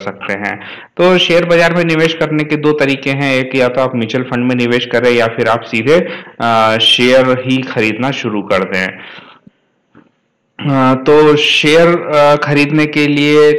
सकते हैं। तो शेयर बाजार में निवेश करने के दो तरीके हैं, एक या तो आप म्यूचुअल फंड में निवेश करें या फिर आप सीधे शेयर ही खरीदना शुरू कर दें। तो शेयर खरीदने के लिए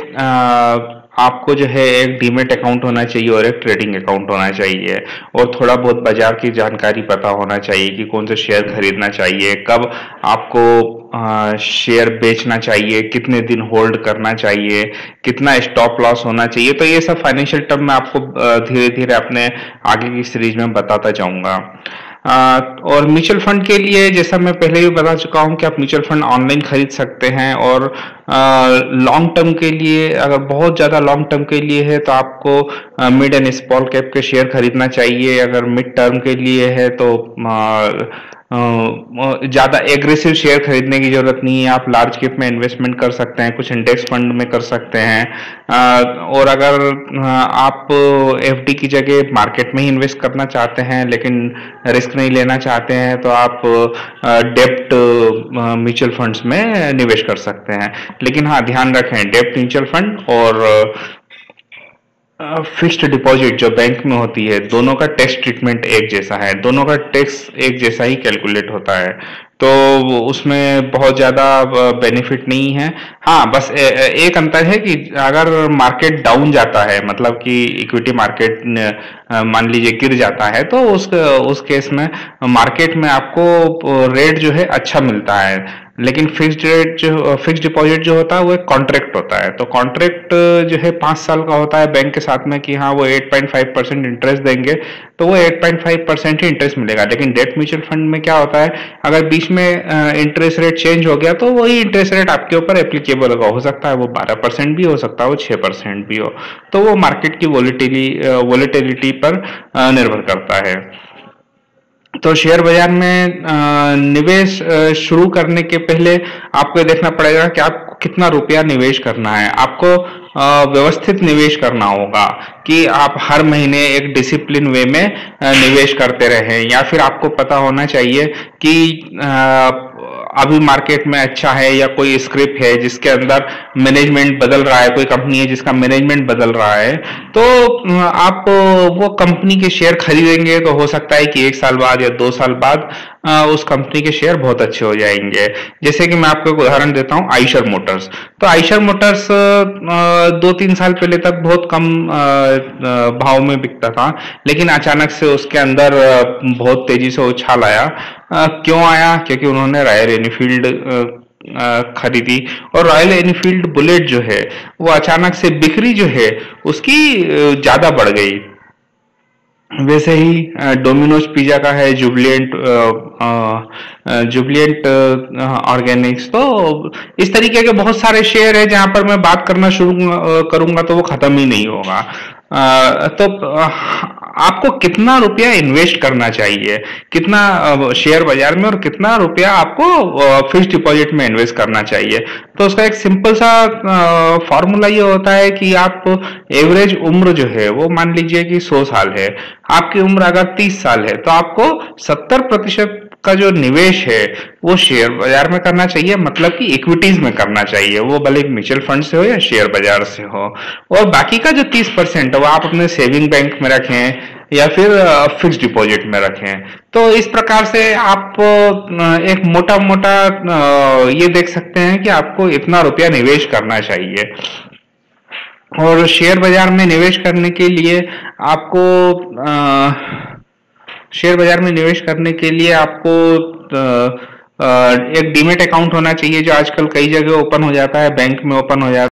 आपको जो है एक डीमेट अकाउंट होना चाहिए और एक ट्रेडिंग अकाउंट होना चाहिए, और थोड़ा बहुत बाजार की जानकारी पता होना चाहिए कि कौन से शेयर खरीदना चाहिए, कब आपको शेयर बेचना चाहिए, कितने दिन होल्ड करना चाहिए, कितना स्टॉप लॉस होना चाहिए। तो ये सब फाइनेंशियल टर्म मैं आपको धीरे धीरे अपने आगे की सीरीज में बताता जाऊंगा। और म्यूचुअल फंड के लिए जैसा मैं पहले भी बता चुका हूं कि आप म्यूचुअल फंड ऑनलाइन खरीद सकते हैं, और लॉन्ग टर्म के लिए, अगर बहुत ज़्यादा लॉन्ग टर्म के लिए है तो आपको मिड एंड स्मॉल कैप के शेयर खरीदना चाहिए। अगर मिड टर्म के लिए है तो ज़्यादा एग्रेसिव शेयर खरीदने की जरूरत नहीं है, आप लार्ज कैप में इन्वेस्टमेंट कर सकते हैं, कुछ इंडेक्स फंड में कर सकते हैं। और अगर आप एफडी की जगह मार्केट में ही इन्वेस्ट करना चाहते हैं लेकिन रिस्क नहीं लेना चाहते हैं तो आप डेब्ट म्यूचुअल फंड्स में निवेश कर सकते हैं। लेकिन हाँ, ध्यान रखें, डेब्ट म्यूचुअल फंड और फिक्स्ड डिपॉजिट जो बैंक में होती है, दोनों का टैक्स ट्रीटमेंट एक जैसा है, दोनों का टैक्स एक जैसा ही कैलकुलेट होता है, तो उसमें बहुत ज़्यादा बेनिफिट नहीं है। हाँ, बस एक अंतर है कि अगर मार्केट डाउन जाता है, मतलब कि इक्विटी मार्केट मान लीजिए गिर जाता है, तो उस केस में मार्केट में आपको रेट जो है अच्छा मिलता है, लेकिन फिक्स्ड डिपॉजिट जो होता है वो एक कॉन्ट्रैक्ट होता है। तो कॉन्ट्रैक्ट जो है 5 साल का होता है बैंक के साथ में कि हाँ वो 8.5% इंटरेस्ट देंगे, तो वो 8.5% ही इंटरेस्ट मिलेगा। लेकिन डेट म्यूचुअल फंड में क्या होता है, अगर बीच में इंटरेस्ट रेट चेंज हो गया तो वही इंटरेस्ट रेट आपके ऊपर एप्लीकेबल होगा, हो सकता है वो 12% भी हो सकता है, वो 6% भी हो। तो वो मार्केट की वोलेटिलिटी पर निर्भर करता है। तो शेयर बाजार में निवेश शुरू करने के पहले आपको ये देखना पड़ेगा कि आपको कितना रुपया निवेश करना है। आपको व्यवस्थित निवेश करना होगा कि आप हर महीने एक डिसिप्लिन वे में निवेश करते रहें, या फिर आपको पता होना चाहिए कि अभी मार्केट में अच्छा है या कोई स्क्रिप्ट है जिसके अंदर मैनेजमेंट बदल रहा है, कोई कंपनी है जिसका मैनेजमेंट बदल रहा है, तो आप वो कंपनी के शेयर खरीदेंगे तो हो सकता है कि 1 साल बाद या 2 साल बाद उस कंपनी के शेयर बहुत अच्छे हो जाएंगे। जैसे कि मैं आपको एक उदाहरण देता हूं, आइशर मोटर्स। तो आइशर मोटर्स 2-3 साल पहले तक बहुत कम भाव में बिकता था, लेकिन अचानक से उसके अंदर बहुत तेजी से उछाल आया। क्यों आया? क्योंकि उन्होंने रॉयल एनफील्ड खरीदी, और रॉयल एनफील्ड बुलेट जो है वो अचानक से बिक्री जो है उसकी ज्यादा बढ़ गई। वैसे ही डोमिनोज पिज्जा का है जुबिलेंट ऑर्गेनिक्स। तो इस तरीके के बहुत सारे शेयर है जहां पर मैं बात करना शुरू करूंगा तो वो खत्म ही नहीं होगा। तो आपको कितना रुपया इन्वेस्ट करना चाहिए, कितना शेयर बाजार में, और कितना रुपया आपको फिक्स्ड डिपॉजिट में इन्वेस्ट करना चाहिए, तो उसका एक सिंपल सा फॉर्मूला ये होता है कि आप एवरेज उम्र जो है वो मान लीजिए कि 100 साल है, आपकी उम्र अगर 30 साल है तो आपको 70% का जो निवेश है वो शेयर बाजार में करना चाहिए, मतलब कि इक्विटीज में करना चाहिए, वो भले म्यूचुअल फंड से हो या शेयर बाजार से हो। और बाकी का जो 30% है वो आप अपने सेविंग बैंक में रखें या फिर फिक्स डिपॉजिट में रखें। तो इस प्रकार से आप एक मोटा मोटा ये देख सकते हैं कि आपको इतना रुपया निवेश करना चाहिए। और शेयर बाजार में निवेश करने के लिए आपको एक डीमेट अकाउंट होना चाहिए, जो आजकल कई जगह ओपन हो जाता है, बैंक में ओपन हो जाता है।